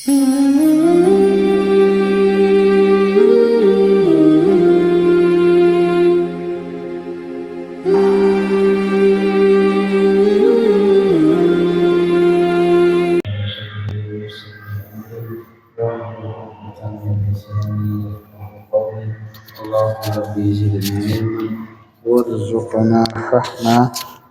اللهم ربي زدنا علما وارزقنا فهما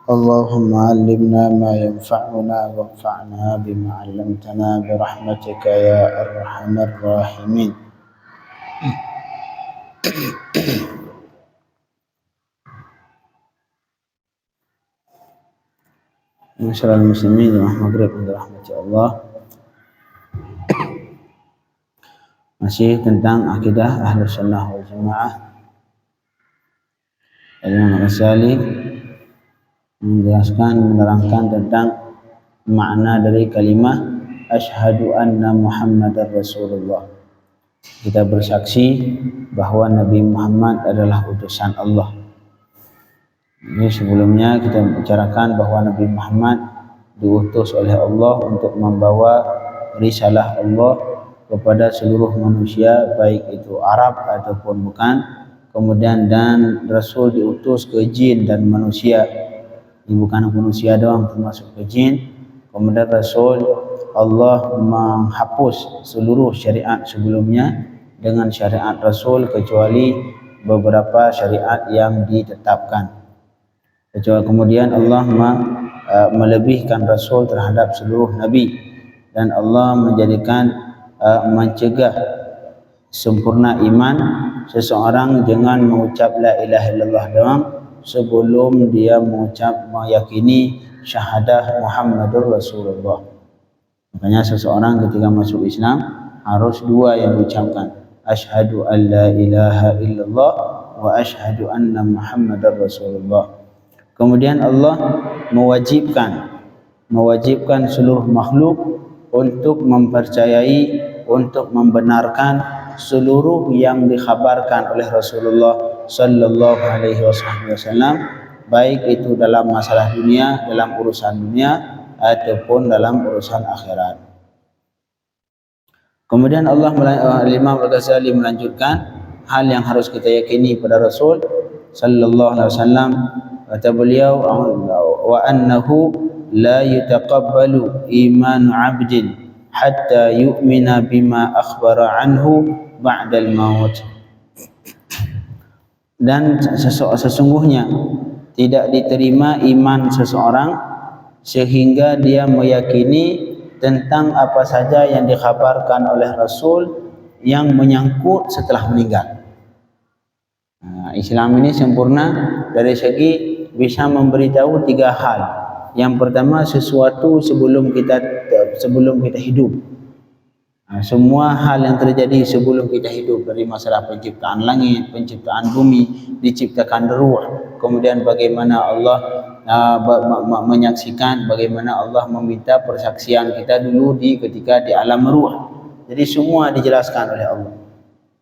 اللهم علمنا ما ينفعنا وانفعنا بما علمتنا برحمتك يا أرحم الراحمين. Masyaallah muslimin wa maghrib rahmati Allah. Masih tentang akidah Ahlus Sunnah wal Jamaah. Imam Ghazali menjelaskan, menerangkan tentang makna dari kalimah asyhadu anna Muhammadar Rasulullah. Kita bersaksi bahwa Nabi Muhammad adalah utusan Allah. Ini sebelumnya kita bicarakan bahwa Nabi Muhammad diutus oleh Allah untuk membawa risalah Allah kepada seluruh manusia, baik itu Arab ataupun bukan. Kemudian dan Rasul diutus ke jin dan manusia. Ini bukan manusia doang, termasuk ke jin. Kemudian Rasul Allah menghapus seluruh syariat sebelumnya dengan syariat Rasul kecuali beberapa syariat yang ditetapkan. Kemudian Allah melebihkan Rasul terhadap seluruh Nabi, dan Allah menjadikan mencegah sempurna iman seseorang dengan mengucap la ilaha illallah doang sebelum dia mengucap meyakini syahadah Muhammadur Rasulullah. Makanya seseorang ketika masuk Islam harus dua yang diucapkan, asyhadu an la ilaha illallah wa asyhadu anna Muhammadar Rasulullah. Kemudian Allah mewajibkan seluruh makhluk untuk mempercayai, untuk membenarkan seluruh yang dikhabarkan oleh Rasulullah sallallahu alaihi wasallam, baik itu dalam masalah dunia, dalam urusan dunia ataupun dalam urusan akhirat. Kemudian Imam Al-Ghazali melanjutkan hal yang harus kita yakini pada Rasul sallallahu alaihi wasallam. Kata beliau, wa annahu la yataqabbalu imanu 'abdin hatta yu'mina bima akhbara anhu ba'dal maut. Dan sesungguhnya tidak diterima iman seseorang sehingga dia meyakini tentang apa saja yang dikhabarkan oleh Rasul yang menyangkut setelah meninggal. Islam ini sempurna dari segi bisa memberitahu tiga hal. Yang pertama, sesuatu sebelum kita hidup. Semua hal yang terjadi sebelum kita hidup, dari masalah penciptaan langit, penciptaan bumi, diciptakan ruh, kemudian bagaimana Allah menyaksikan, bagaimana Allah meminta persaksian kita dulu ketika di alam ruh. Jadi semua dijelaskan oleh Allah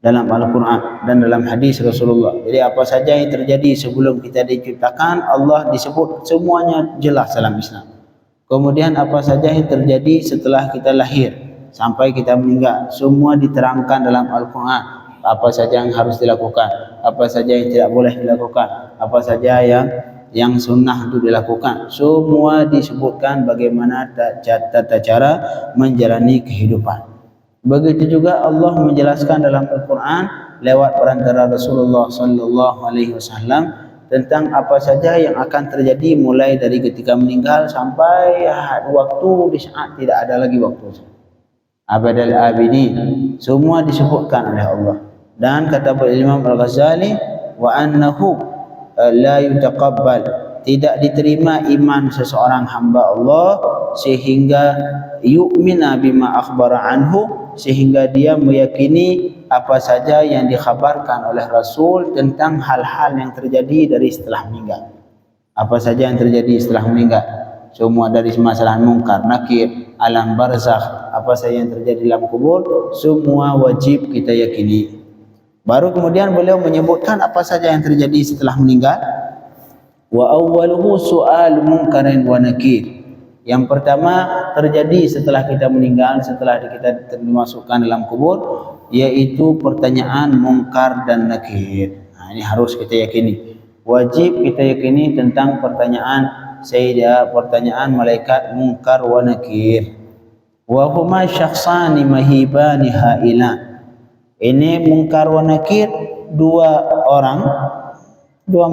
dalam Al-Quran dan dalam hadis Rasulullah. Jadi apa saja yang terjadi sebelum kita diciptakan, Allah disebut, semuanya jelas dalam Islam. Kemudian apa saja yang terjadi setelah kita lahir sampai kita meninggal, semua diterangkan dalam Al-Quran. Apa saja yang harus dilakukan, apa saja yang tidak boleh dilakukan, apa saja yang sunnah untuk dilakukan. Semua disebutkan bagaimana tata cara menjalani kehidupan. Begitu juga Allah menjelaskan dalam Al-Quran lewat perantara Rasulullah sallallahu alaihi wasallam tentang apa saja yang akan terjadi mulai dari ketika meninggal sampai waktu di saat tidak ada lagi waktu. Abadal abidin, semua disebutkan oleh Allah. Dan kata Imam Al-Ghazali, wa annahu la yutaqabbal, tidak diterima iman seseorang hamba Allah sehingga yu'mina bima akhbara anhu, sehingga dia meyakini apa saja yang dikhabarkan oleh Rasul tentang hal-hal yang terjadi dari setelah meninggal. Apa saja yang terjadi setelah meninggal, semua dari masalah mungkar, nakir, alam barzakh, apa saja yang terjadi dalam kubur, semua wajib kita yakini. Baru kemudian beliau menyebutkan apa saja yang terjadi setelah meninggal. Wa awwaluhu su'al munkarin wa nakir. Yang pertama terjadi setelah kita meninggal, setelah kita dimasukkan dalam kubur, yaitu pertanyaan mungkar dan nakir. Nah, ini harus kita yakini. Wajib kita yakini tentang pertanyaan malaikat mungkar wa nakir. Wa huma syakhsani mahibani haila. Ini mungkar wa nakir, dua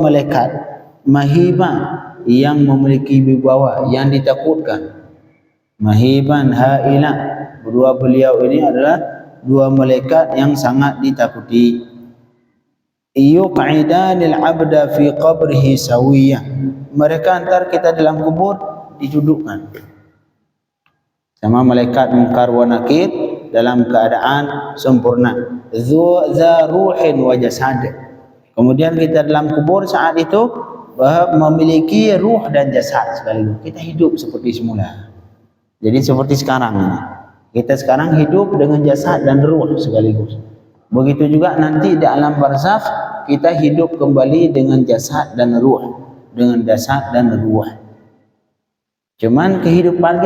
malaikat mahiban yang memiliki wibawa, yang ditakutkan. Mahiban haila, berdua beliau ini adalah dua malaikat yang sangat ditakuti. Yuq'idanil 'abda fi qabrihi sawiyah. Mereka antar kita dalam kubur didudukkan sama malaikat mungkar wa nakir dalam keadaan sempurna. Za ruhin wa jasad. Kemudian kita dalam kubur saat itu memiliki ruh dan jasad sekaligus. Kita hidup seperti semula. Jadi seperti sekarang, kita sekarang hidup dengan jasad dan ruh sekaligus. Begitu juga nanti di alam barzakh kita hidup kembali dengan jasad dan ruh, dengan jasad dan ruh. Cuman kehidupan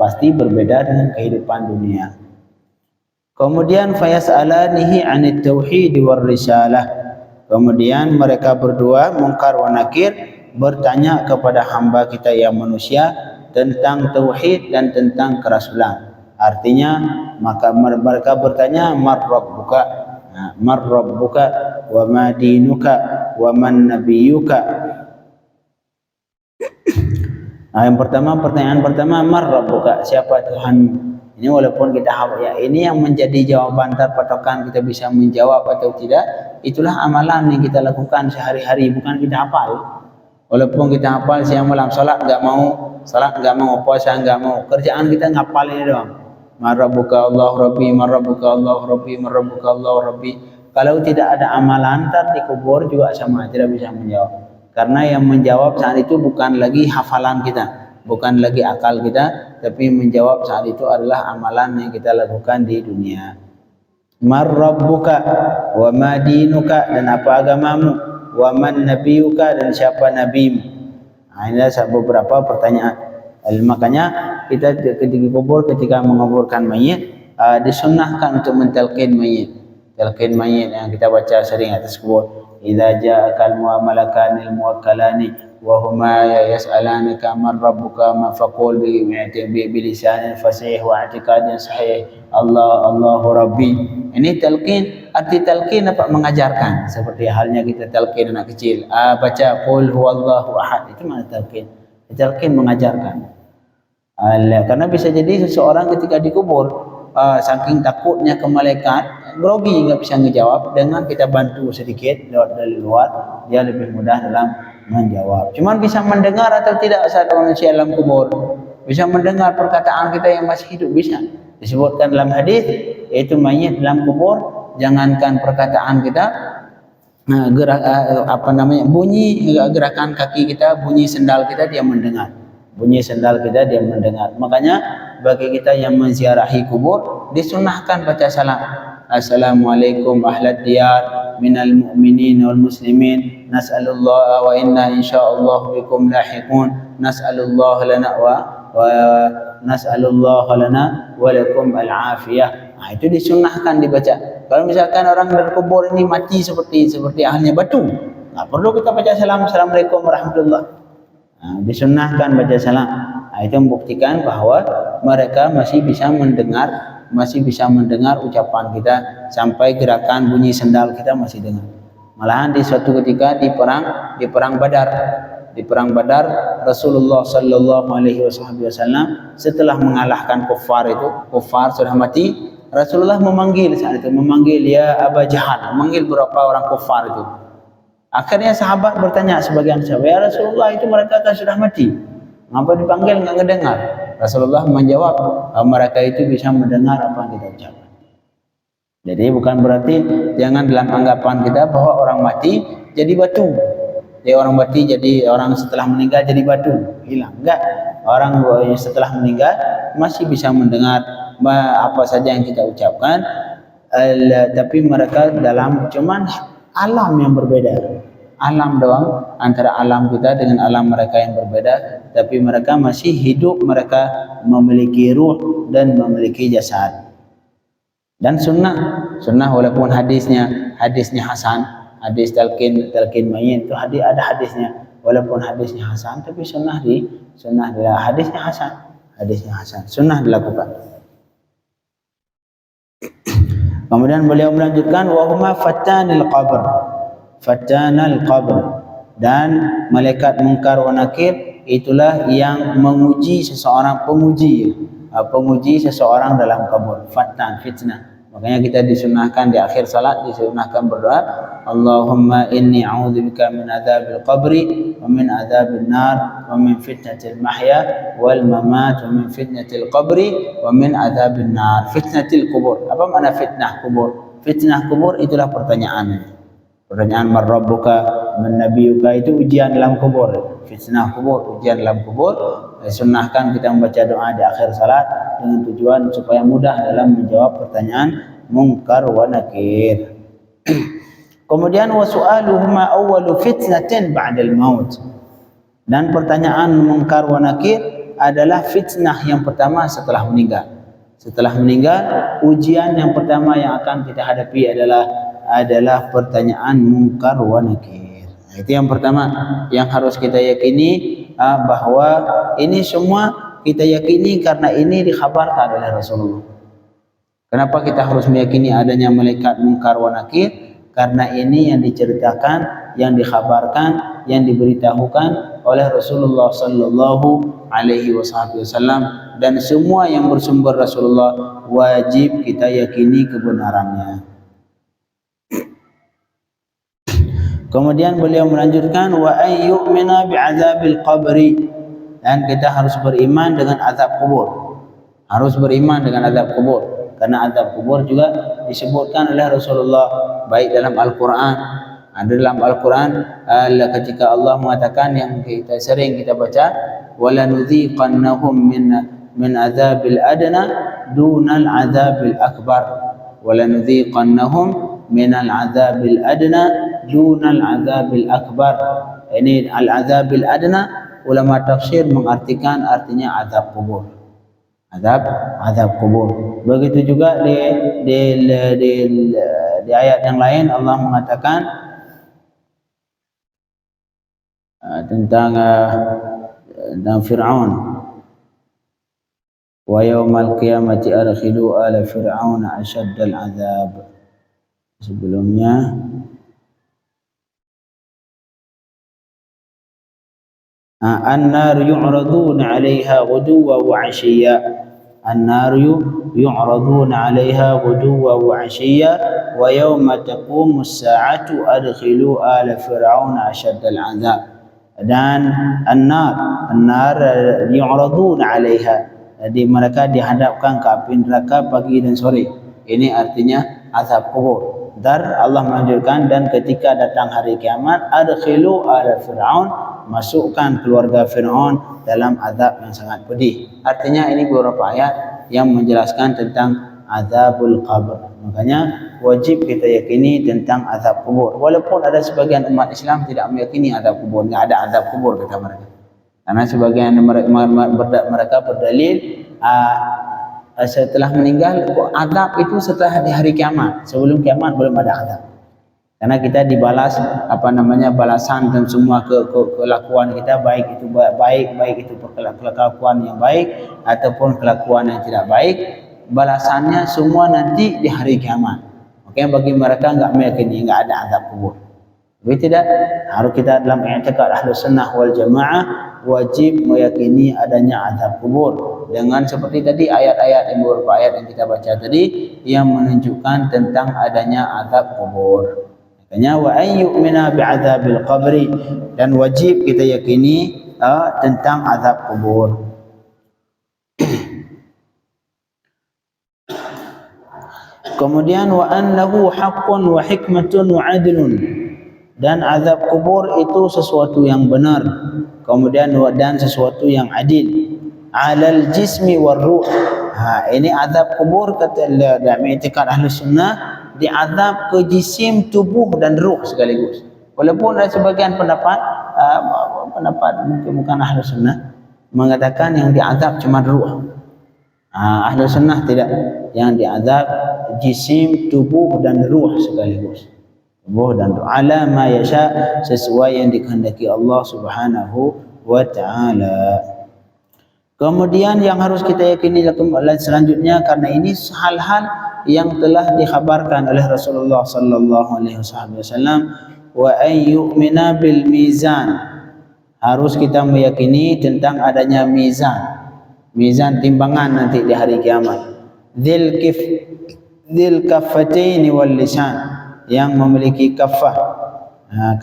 pasti berbeda dengan kehidupan dunia. Kemudian fayas'alanihi 'anit tauhid war risalah. Kemudian mereka berdua mungkar wa nakir bertanya kepada hamba kita yang manusia tentang tauhid dan tentang kerasulan. Artinya maka mereka bertanya mar rabbuka wa ma dinuka wa man nabiyuka. Nah, pertanyaan pertama mar rabbuka, siapa Tuhanmu? Ini walaupun kita hafal ya, ini yang menjadi jawaban terpatokan kita bisa menjawab atau tidak. Itulah amalan yang kita lakukan sehari-hari, bukan kita hafal. Walaupun kita hafal siang malam, salat enggak mau, puasa enggak mau, kerjaan kita ngapal ini doang. Marabbuka Allah Rabbi, marabbuka Allah Rabbi, marabbuka Allah Rabbi. Kalau tidak ada amalan, ntar di kubur juga sama, tidak bisa menjawab. Karena yang menjawab saat itu bukan lagi hafalan kita, bukan lagi akal kita, tapi menjawab saat itu adalah amalan yang kita lakukan di dunia. Mar rabbuka wa ma dinuka, dan apa agamamu, wa man nabiyuka, dan siapa nabimu. Nah, ini adalah beberapa pertanyaan. Makanya kita ketika kubur, ketika menguburkan mayit, disunnahkan untuk mentalqin mayit. Talqin mayit yang kita baca sering atas kubur. Idza ja'akal mu'amalakanil muwakkalani wa huma yas'alanaka man rabbuka ma faqul bi lisanin fasih wa i'tiqadin sahih Allahu Rabbi. Ini talqin, arti talqin apa? Mengajarkan, seperti halnya kita talqin anak kecil, baca qul huwallahu ahad, itu makna talqin. Talqin mengajarkan. Karena bisa jadi seseorang ketika dikubur saking takutnya ke malaikat, grogi, nggak bisa ngejawab. Dengan kita bantu sedikit lewat dari luar, dia lebih mudah dalam menjawab. Cuman bisa mendengar atau tidak saat manusia dalam kubur, bisa mendengar perkataan kita yang masih hidup, bisa. Disebutkan dalam hadis, yaitu mayit dalam kubur, jangankan perkataan kita, bunyi gerakan kaki kita, bunyi sendal kita dia mendengar. Bunyi sendal kita dia mendengar. Makanya bagi kita yang menziarahi kubur, disunahkan baca salam. Assalamualaikum ahlad diyar minal mu'minin wal muslimin, nas'alullah wa inna insyaallah bikum lahiqun, nas'alullah lana wa nas'alullah lana wa lakum al-afiyah. Nah, itu disunahkan dibaca. Kalau misalkan orang dari kubur ini mati seperti ahlnya batu, nggak perlu kita baca salam, assalamualaikum warahmatullah. Nah, disunahkan baca salam. Nah, itu membuktikan bahwa mereka masih bisa mendengar ucapan kita, sampai gerakan bunyi sendal kita masih dengar. Malahan di suatu ketika di perang Badar, Rasulullah sallallahu alaihi wasallam setelah mengalahkan kufar sudah mati, Rasulullah memanggil ya Aba Jahal, memanggil beberapa orang kufar itu. Akhirnya sahabat bertanya, sebagian sahabat, ya Rasulullah, itu mereka kan sudah mati, ngapa dipanggil nggak ngedengar? Rasulullah menjawab, mereka itu bisa mendengar apa yang kita ucapkan. Jadi bukan berarti jangan dalam anggapan kita bahwa orang mati jadi batu. Orang setelah meninggal jadi batu, hilang. Enggak. Orang setelah meninggal masih bisa mendengar apa saja yang kita ucapkan, tapi mereka dalam cuman alam yang berbeda. alam doang, antara alam kita dengan alam mereka yang berbeda, tapi mereka masih hidup, mereka memiliki ruh dan memiliki jasad. Dan sunnah walaupun hadisnya hasan, hadis talqin mayit itu ada hadisnya, walaupun hadisnya hasan, tapi sunnah hadisnya hasan, sunnah dilakukan. Kemudian beliau melanjutkan wa huma fatanil qabr, dan malaikat mungkar wa nakir itulah yang menguji seseorang, penguji seseorang dalam kubur. Fatan, fitnah. Makanya kita disunahkan di akhir salat disunahkan berdoa, Allahumma inni a'udzubika min adzabil qabri wa min adzabil nar wa min fitnatil mahya wal mamat wa min fitnatil qabri wa min adzabil nar. Fitnatil kubur. Apa makna fitnah kubur? Fitnah kubur itulah pertanyaan man rabbuka, man nabiyuka, itu ujian dalam kubur. Fitnah kubur, ujian dalam kubur. Sunnahkan kita membaca doa di akhir salat dengan tujuan supaya mudah dalam menjawab pertanyaan mungkar wa nakir. Kemudian wa su'aluhuma awwalu fitnatin ba'dal maut, dan pertanyaan mungkar wa nakir adalah fitnah yang pertama setelah meninggal. Setelah meninggal, ujian yang pertama yang akan kita hadapi adalah pertanyaan mungkar wa nakir. Itu yang pertama yang harus kita yakini, bahwa ini semua kita yakini karena ini dikhabarkan oleh Rasulullah. Kenapa kita harus meyakini adanya malaikat mungkar wa nakir? Karena ini yang diceritakan, yang dikhabarkan, yang diberitahukan oleh Rasulullah sallallahu alaihi wasallam, dan semua yang bersumber Rasulullah wajib kita yakini kebenarannya. Kemudian beliau melanjutkan wa ayyumina bi'adzabil qabri, dan kita harus beriman dengan azab kubur. Harus beriman dengan azab kubur, karena azab kubur juga disebutkan oleh Rasulullah baik dalam Al-Qur'an. Ada dalam Al-Qur'an ketika Allah mengatakan yang kita sering kita baca, wala nudziqannahum min adzabil adna dunal adzabil akbar. Wala nudziqannahum min al-adzabil adna dunal adzabil akbar. Ini al-adzabil adna, ulama tafsir mengartikan artinya azab kubur. Azab kubur. Begitu juga di ayat yang lain Allah mengatakan tentang Fir'aun, wa yaumal qiyamati adkhilu ala fir'auna asyaddal azab. Sebelumnya an-nar yu'raduna 'alaiha ghuduwwan wa 'ashiyya. An-nar yu'raduna 'alaiha ghuduwwan wa 'ashiyya wa yawma taqumus sa'atu adkhilu ala fir'auna asyaddal 'adzab. Dan an-nar yu'raduna 'alaiha, jadi mereka dihadapkan ke api neraka pagi dan sore. Ini artinya azab kubur. Dan Allah melanjutkan, dan ketika datang hari kiamat adkhilu ala fir'aun, masukkan keluarga Fir'aun dalam azab yang sangat pedih. Artinya ini beberapa ayat yang menjelaskan tentang azabul qabr. Makanya wajib kita yakini tentang azab kubur. Walaupun ada sebagian umat Islam tidak meyakini azab kubur, tidak ada azab kubur kata mereka. Karena sebagian mereka berdalil setelah meninggal, azab itu setelah di hari kiamat. Sebelum kiamat belum ada azab. Karena kita dibalas balasan dan semua kelakuan kita, baik itu kelakuan yang baik ataupun kelakuan yang tidak baik, balasannya semua nanti di hari kiamat. Makanya bagi mereka enggak meyakini enggak ada azab kubur. Tapi tidak, harus kita dalam i'tiqad Ahlus Sunnah wal Jamaah wajib meyakini adanya azab kubur, dengan seperti tadi ayat-ayat beberapa ayat yang kita baca tadi yang menunjukkan tentang adanya azab kubur. Makanya wa ayyumina bi'adzabil qabri, dan wajib kita yakini tentang azab kubur. Kemudian wa annahu haqqun wa hikmatun wa adlun, dan azab kubur itu sesuatu yang benar, kemudian dan sesuatu yang adil. Alal jismi war ruh. Ini azab kubur kata dalam i'tiqad Ahlus Sunnah, diazab ke jisim, tubuh dan ruh sekaligus. Walaupun ada sebagian pendapat mungkin bukan ahli sunnah mengatakan yang diazab cuma ruh. Ahli sunnah tidak, yang diazab jisim, tubuh dan ruh sekaligus. Tubuh dan ruh. Ala ma yasha, sesuai yang dikehendaki Allah Subhanahu wa taala. Kemudian yang harus kita yakini selanjutnya, karena ini hal-hal yang telah dikhabarkan oleh Rasulullah sallallahu alaihi wasallam, wa ayyumina bil mizan, harus kita meyakini tentang adanya mizan timbangan nanti di hari kiamat. Dzil kaffataini wal lisan, yang memiliki kaffah.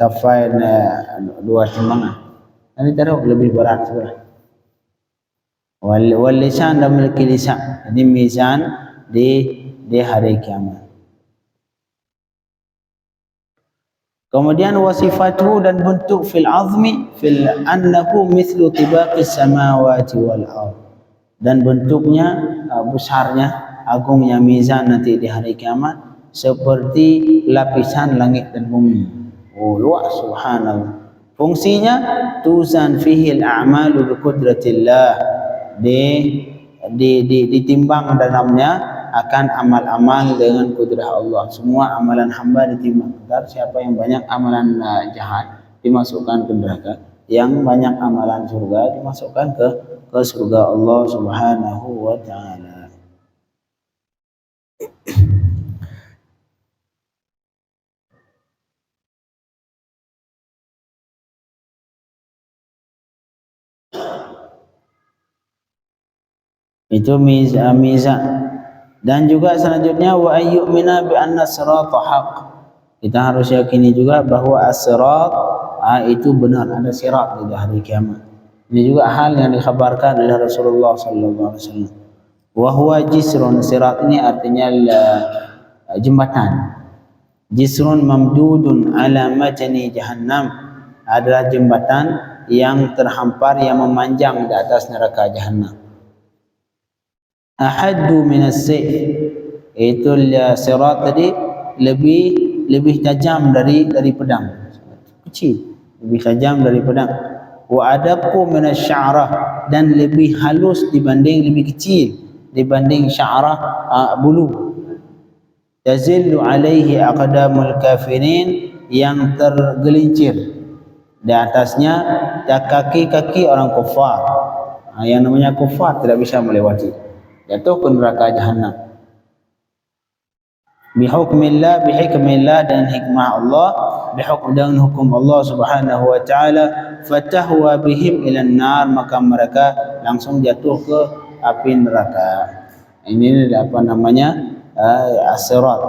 Kaffah dua timbangan. Nanti taruh lebih berat sebenarnya. Wal lisan dan memiliki lisan. Jadi mizan di hari kiamat. Kemudian wasifatu, dan bentuk fil azmi fil annahu mithlu tibaqis samawati wal ardh, dan bentuknya besarnya agungnya mizan nanti di hari kiamat seperti lapisan langit dan bumi. Luas, subhanallah. Fungsinya tuzan fihi al-a'malu bi qudratillah, ditimbang dalamnya akan amal-amal dengan kudrah Allah. Semua amalan hamba ditimbang. Ntar siapa yang banyak amalan jahat dimasukkan ke neraka, yang banyak amalan surga dimasukkan ke surga Allah Subhanahu wa taala. Itu mizan. Dan juga selanjutnya wa ayyumina bi anna sirata haq, kita harus yakini juga bahwa as-sirat itu benar, ada sirat di hari kiamat. Ini juga hal yang dikhabarkan oleh Rasulullah sallallahu alaihi wasallam. Wa huwa jisrun, sirat ini artinya jembatan. Jisrun mamdudun ala matni jahannam, adalah jembatan yang terhampar, yang memanjang di atas neraka jahannam. Ahaddu minas sayf, itu sirat tadi lebih tajam dari pedang, kecil, lebih tajam dari pedang. Wa adaqqu minas sya'rah, dan lebih halus lebih kecil dibanding sya'rah, bulu. Tazillu alaihi aqdamul kafirin, yang tergelincir di atasnya kaki-kaki orang kafir. Yang namanya kafir tidak bisa melewati, jatuh ke neraka jahannam. Bihukmillah, bihikmillah, dan hikmah Allah, bihukm, dengan hukum Allah Subhanahu wa taala, fatahwa bihim ilan nar, maka mereka langsung jatuh ke api neraka. Ini apa namanya? As-sirat.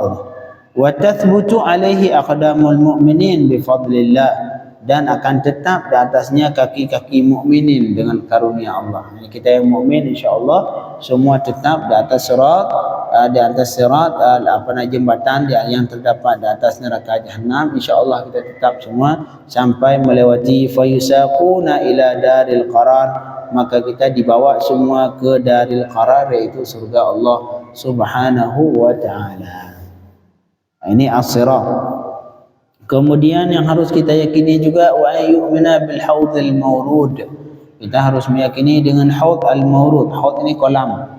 Wa tathbutu alaihi aqdamul mu'minin bifadlillah, dan akan tetap di atasnya kaki-kaki mukminin dengan karunia Allah. Jadi kita yang mukmin insyaallah semua tetap di atas sirat, jembatan yang terdapat di atas neraka jahannam. Insyaallah kita tetap semua sampai melewati fayusaquna ila daril qarar, maka kita dibawa semua ke daril qarar, yaitu surga Allah Subhanahu wa taala. Ini as-sirat. Kemudian yang harus kita yakini juga wa ayyumina bil haudil mawrud, kita harus meyakini dengan haud al-mawrud. Haud ini kolam.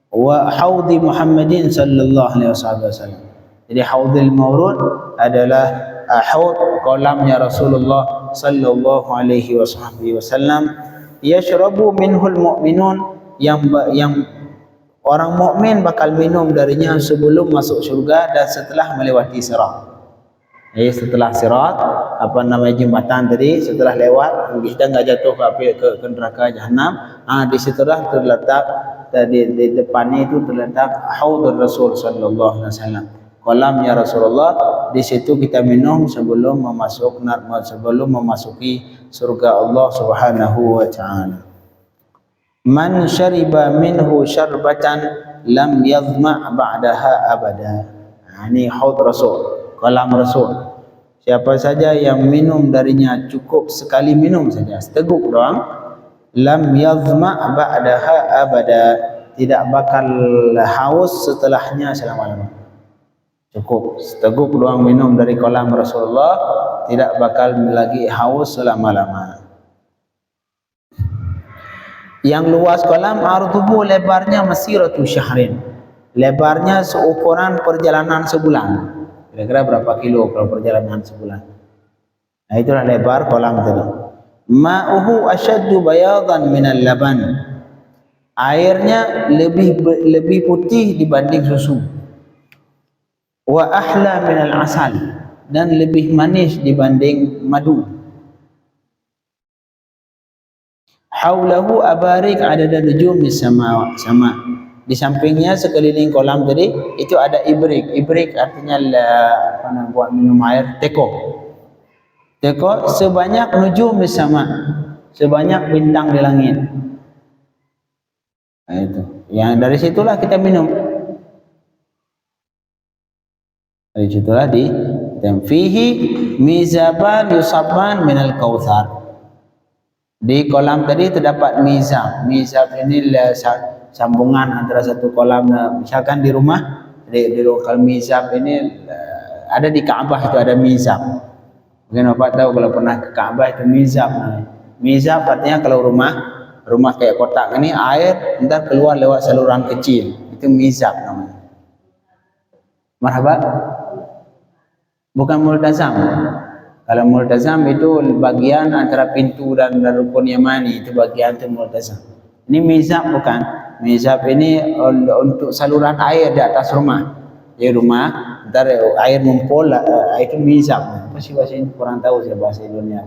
Wa haudi Muhammadin sallallahu alaihi wasallam. Jadi haudil mawrud adalah haud, kolamnya Rasulullah sallallahu alaihi wasallam. Yashrabu minhul mu'minun, yang orang mukmin bakal minum darinya sebelum masuk surga dan setelah melewati sirat. Jadi setelah sirat, jembatan tadi, setelah lewat, kita enggak jatuh ke neraka jahannam. Di situlah terletak, di depannya itu terletak haudul Rasul sallallahu alaihi wasallam, kolamnya Rasulullah. Di situ kita minum sebelum memasuki surga Allah Subhanahu wa taala. Man syariba minhu syarbatan lam yadhma' ba'daha abada. Ini haud Rasul, kolam Rasul. Siapa saja yang minum darinya, cukup sekali minum saja, seteguk doang, lam yadhma' ba'daha abada, tidak bakal haus setelahnya selama-lamanya. Cukup seteguk doang minum dari kolam Rasulullah, tidak bakal lagi haus selama-lama. Yang luas kolam, arduhu, lebarnya masiratu syahrin, lebarnya seukuran perjalanan sebulan. Kira-kira berapa kilo kalau perjalanan sebulan? Nah, itulah lebar kolam tadi. Ma'uhu asyaddu bayadan minal laban, airnya lebih putih dibanding susu. Wa ahla minal asal, dan lebih manis dibanding madu. Haulahu abarik adada nujumis sama. Di sampingnya sekeliling kolam tadi itu ada ibrik. Ibrik artinya apa nak buat minum air, teko. Teko sebanyak nujumis sama, sebanyak bintang di langit. Nah, itu. Yang dari situlah kita minum. Dari situlah di fihi mizaban yusabban minal kautsar. Di kolam tadi terdapat mizab. Mizab ini sambungan antara satu kolam. Misalkan di rumah, di lokal mizab ini ada di Ka'bah, itu ada mizab. Mungkin Bapak tahu kalau pernah ke Ka'bah itu mizab. Mizab artinya kalau rumah kayak kotak ini, air ntar keluar lewat saluran kecil. Itu mizab namanya. Marhaba? Bukan multazam. Kalau multazam itu bagian antara pintu dan rukun Yamani, itu bagian itu multazam. Ini mizab bukan. Mizab ini untuk saluran air di atas rumah. Di rumah, ntar air ngumpul, itu mizab. Apa sih bahasa ini? Kurang tahu saya bahasa Indonesia.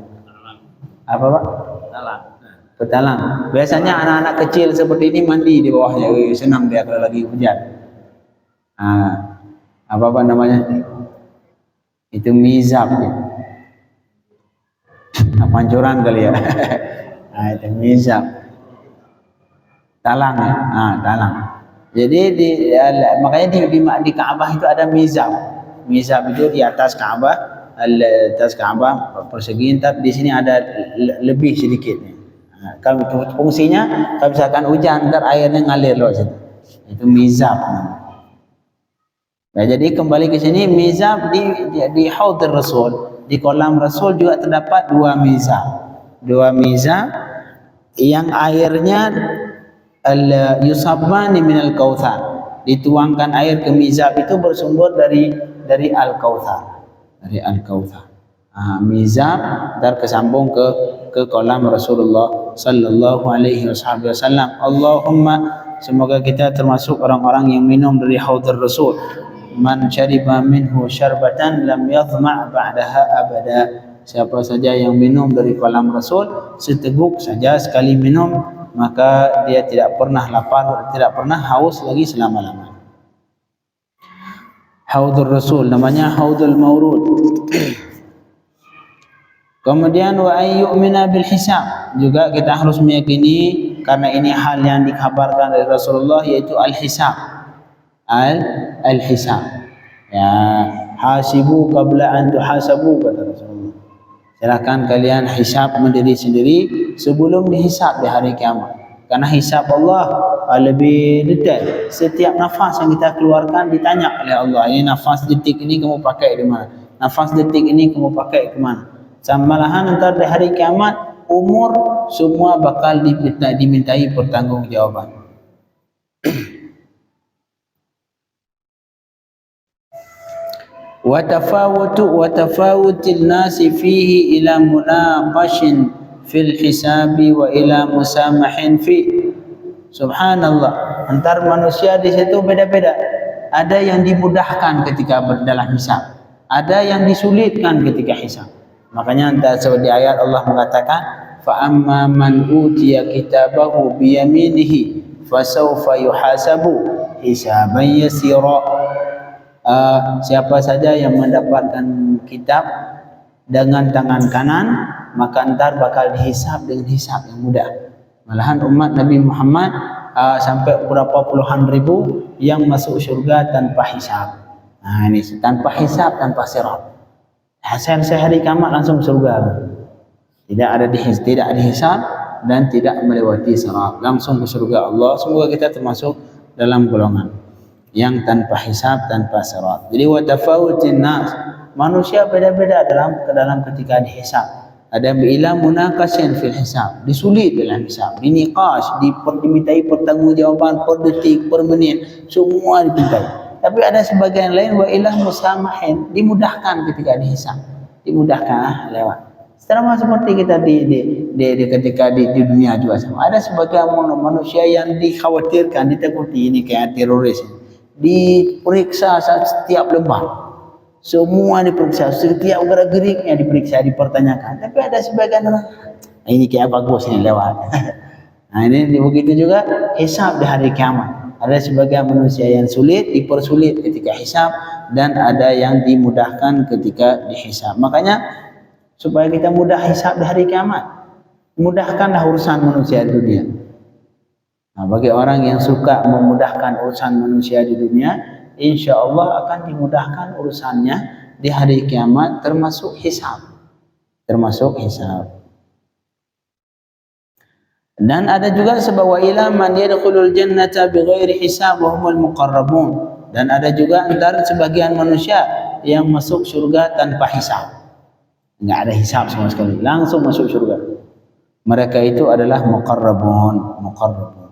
Apa Pak? Petalang. Petalang. Biasanya anak-anak kecil seperti ini mandi di bawahnya. Senang dia kalau lagi hujan. Apa namanya? Itu mizab. Pancuran kali ya. Nah, itu mizab. Talang. Talang. Jadi makanya di Ka'bah itu ada mizab. Mizab itu di atas Ka'bah, persegi, tapi di sini ada lebih sedikit. Kalau fungsinya, kalau misalkan hujan, ntar airnya ngalir loh situ. Itu mizab. Nah, jadi kembali ke sini, mizab di Haudhur Rasul, di kolam Rasul juga terdapat dua mizab yang airnya yusabbani minal kautsar, dituangkan air ke mizab itu bersumber dari al-kautsar, mizab dan kesambung ke kolam Rasulullah sallallahu alaihi wasallam. Allahumma, semoga kita termasuk orang-orang yang minum dari Haudhur Rasul. Man syariba minhu syarbatan lam yadhma' ba'daha abada. Siapa saja yang minum dari kolam Rasul seteguk saja sekali minum, maka dia tidak pernah lapar, tidak pernah haus lagi selama-lamanya. Haudhur Rasul namanya Haudhul Maurud. Kemudian wa ayyumina bil hisab, juga kita harus meyakini, karena ini hal yang dikabarkan dari Rasulullah, yaitu al-hisab. Al-hisab, ya, hasibu qabla an tuhasabu, kata Rasulullah. Silakan kalian hisab diri sendiri sebelum dihisab di hari kiamat. Karena hisab Allah lebih detail. Setiap nafas yang kita keluarkan ditanya oleh Allah. Ini nafas detik ini kamu pakai di mana? Nafas detik ini kamu pakai ke mana? Malahan nanti di hari kiamat umur semua bakal dimintai pertanggungjawaban. Wa tafawutil nasi fihi ila munaqashin fil hisabi wa ila musamahin fi. Subhanallah, antar manusia di situ beda-beda. Ada yang dimudahkan ketika dalam hisab, ada yang disulitkan ketika hisab. Makanya antara di ayat Allah mengatakan, fa amma man utiya kitabahu bi yaminihi fasawfa yuhasabu hisaban yasira. Siapa saja yang mendapatkan kitab dengan tangan kanan, maka entar bakal dihisab dengan hisab yang mudah. Malahan umat Nabi Muhammad sampai berapa puluhan ribu yang masuk surga tanpa hisab. Nah ini tanpa hisab, tanpa sirat. Hasil sehari kiamat langsung surga. Tidak ada dihisab dan tidak melewati sirat, langsung ke surga Allah. Semoga kita termasuk dalam golongan. yang tanpa hisab, tanpa sirat. Jadi wa tafawutin nas, manusia beda-beda dalam ketika dihisab. Ada ila munaqasyan fil hisab, disulit dalam hisab, diniqash, dimintai pertanggungjawaban per detik, per menit, semua dimintai. Tapi ada sebagian lain wa ila musamahin, dimudahkan ketika dihisab, dimudahkan lewat. Sama seperti kita ketika di dunia juga sama. Ada sebagian manusia yang dikhawatirkan, ditakuti, ini kayak teroris, diperiksa setiap lembar. Semua diperiksa, setiap gerak-geriknya diperiksa, dipertanyakan. Tapi ada sebagian orang, ini kayak bagus ini lewat. Nah ini begitu juga hisab di hari kiamat. Ada sebagian manusia yang sulit, dipersulit ketika hisab, dan ada yang dimudahkan ketika dihisab. Makanya supaya kita mudah hisab di hari kiamat, mudahkanlah urusan manusia di dunia. Nah, bagi orang yang suka memudahkan urusan manusia di dunia, insya Allah akan dimudahkan urusannya di hari kiamat, termasuk hisab. Termasuk hisab. Dan ada juga sebab wa ila man yadkhulul jannata bighairi hisab wa humul muqarrabun. Dan ada juga antara sebagian manusia yang masuk surga tanpa hisab. Enggak ada hisab sama sekali, langsung masuk surga. Mereka itu adalah muqarrabun, muqarrabun.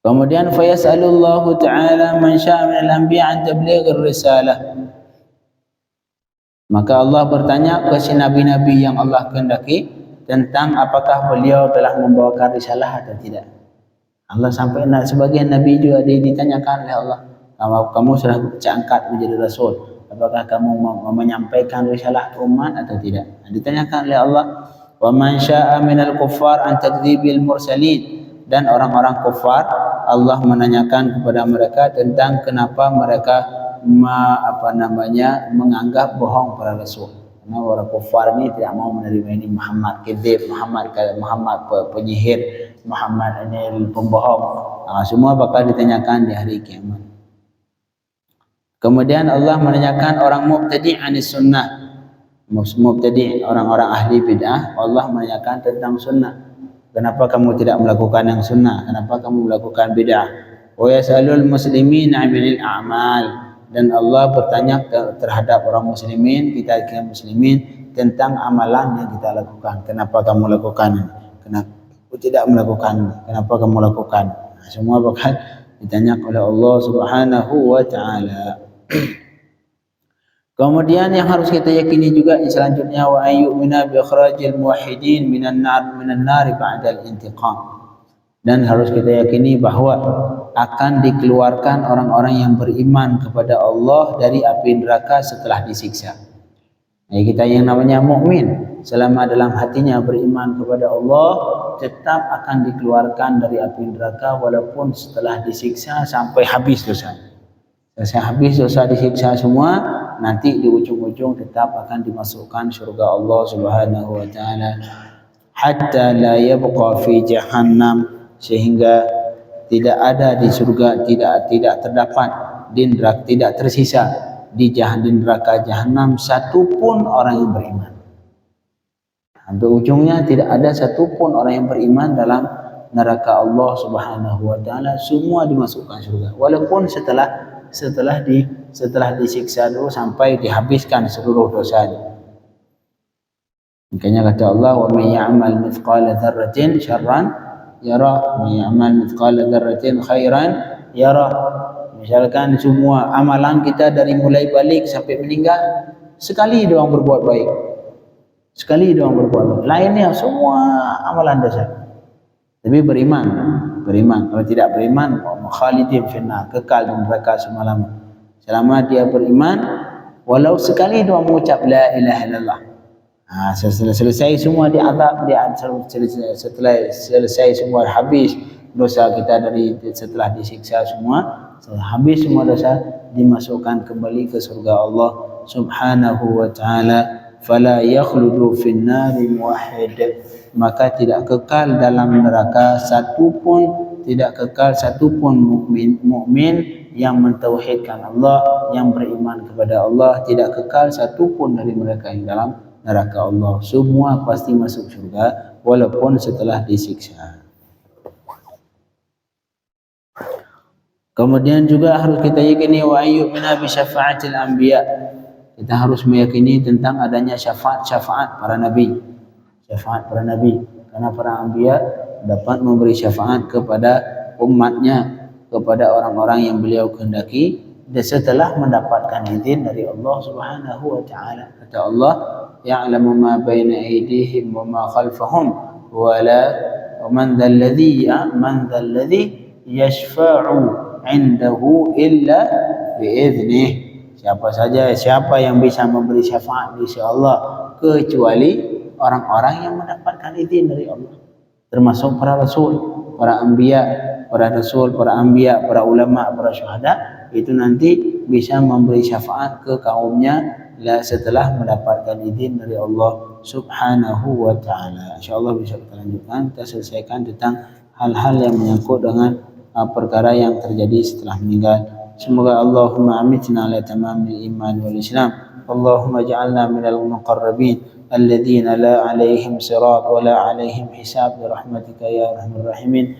Kemudian fayas'alullahu ta'ala man syaa minal anbiya an tablighir risalah. Maka Allah bertanya ke si nabi-nabi yang Allah kehendaki tentang apakah beliau telah membawakan risalah atau tidak. Allah sampai sebagian nabi juga ditanyakan oleh Allah, kamu sudah diangkat menjadi rasul, apakah kamu menyampaikan risalah ke umat atau tidak? Ditanyakan oleh Allah, wa man syaa minal kuffar an takdzibil mursalin. Dan orang-orang kufar, Allah menanyakan kepada mereka tentang kenapa mereka menganggap bohong para rasul. Karena orang kufar ini tidak mau menerima ini Muhammad kadzib, Muhammad penyihir, Muhammad ini pembohong. Semua bakal ditanyakan di hari kiamat. Kemudian Allah menanyakan orang mubtadi' anis sunnah. Mubtadi' orang-orang ahli bid'ah, Allah menanyakan tentang sunnah. Kenapa kamu tidak melakukan yang sunnah? Kenapa kamu melakukan bid'ah? Wa yas'alul muslimin 'anil a'mal. Dan Allah bertanya terhadap orang muslimin, kita muslimin, tentang amalan yang kita lakukan. Kenapa kamu lakukan? Kenapa tidak melakukan? Kenapa kamu lakukan? Nah, semua bakal ditanya oleh Allah Subhanahu wa taala. Kemudian yang harus kita yakini juga selanjutnya wa ayyumina bi ikhrajil muwahhidin minan nar ba'da al-intiqam. Dan harus kita yakini bahwa akan dikeluarkan orang-orang yang beriman kepada Allah dari api neraka setelah disiksa. Nah, kita yang namanya mukmin selama dalam hatinya beriman kepada Allah tetap akan dikeluarkan dari api neraka walaupun setelah disiksa sampai habis dosa. Selesai habis dosa disiksa semua, nanti di ujung-ujung tetap akan dimasukkan surga Allah Subhanahu wa taala. Hatta la yabqa fi jahannam, sehingga tidak ada di surga, tidak terdapat di neraka, tidak tersisa di neraka jahanam satupun orang yang beriman. Sampai ujungnya tidak ada satupun orang yang beriman dalam neraka Allah Subhanahu wa taala, semua dimasukkan surga. Walaupun setelah disiksa dulu sampai dihabiskan seluruh dosanya. Makanya kata Allah, wa may ya'mal mithqala dzarratin syarran yara, wa may ya'mal mithqala dzarratin khairan yara. Misalkan semua amalan kita dari mulai balik sampai meninggal, sekali doang berbuat baik, sekali doang berbuat baik, lainnya semua amalan dosa. Tapi beriman. Kalau tidak beriman, khalidin finnar, kekal di neraka selama-lamanya. Selama dia beriman, walau sekali doang mengucap la ilaha illallah. Setelah selesai semua diazab, setelah selesai semua habis dosa kita setelah disiksa semua, habis semua dosa, dimasukkan kembali ke surga Allah Subhanahu wa taala. Fala yakhludu finnari muwahhid, maka tidak kekal dalam neraka tidak kekal satupun mukmin yang mentauhidkan Allah, yang beriman kepada Allah, tidak kekal satupun dari mereka yang dalam neraka Allah. Semua pasti masuk surga walaupun setelah disiksa. Kemudian juga harus kita yakini wa ayyubina bi syafa'atil anbiya. Kita harus meyakini tentang adanya syafaat para nabi. Syafaat para nabi, karena para anbiya dapat memberi syafaat kepada umatnya, kepada orang-orang yang beliau kehendaki, dan setelah mendapatkan izin dari Allah Subhanahu wa taala. Kata Allah, ya'lamu ma baina aydihim wa ma khalfahum wa la man dzalladzi yashfa'u 'indahu illa biiznih. Siapa yang bisa memberi syafaat di sisi Allah kecuali orang-orang yang mendapatkan izin dari Allah, termasuk para rasul, para anbiya, para rasul, para anbiya, para ulama, para syuhada, itu nanti bisa memberi syafaat ke kaumnya setelah mendapatkan izin dari Allah Subhanahu wa taala. Insyaallah bisa kita lanjutkan, kita selesaikan tentang hal-hal yang menyangkut dengan perkara yang terjadi setelah meninggal. Semoga Allahumma amitna ala tamamil iman wal islam. Allahumma ja'alna minal muqarrabin alladhina la alaihim sirat wa la alaihim hisab bi rahmatika ya arhamar rahimin.